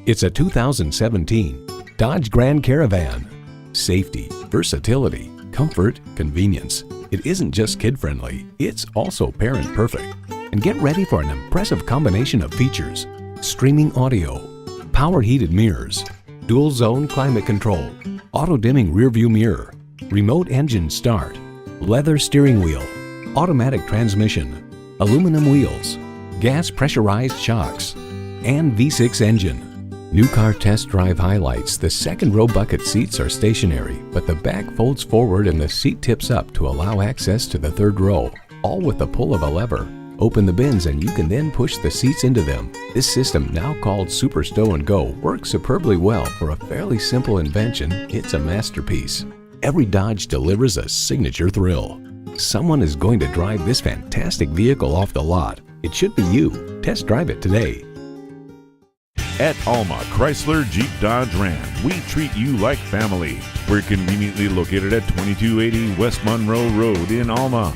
It's a 2017 Dodge Grand Caravan. Safety, versatility, comfort, convenience. It isn't just kid-friendly, it's also parent-perfect. And get ready for an impressive combination of features: streaming audio, power heated mirrors, dual zone climate control, auto dimming rearview mirror, remote engine start, leather steering wheel, automatic transmission, aluminum wheels, gas pressurized shocks, and V6 engine. New car test drive highlights: the second row bucket seats are stationary, but the back folds forward and the seat tips up to allow access to the third row, all with the pull of a lever. Open the bins and you can then push the seats into them. This system, now called Super Stow and Go, works superbly well. For a fairly simple invention, it's a masterpiece. Every Dodge delivers a signature thrill. Someone is going to drive this fantastic vehicle off the lot. It should be you. Test drive it today. At Alma Chrysler Jeep Dodge Ram, we treat you like family. We're conveniently located at 2280 West Monroe Road in Alma.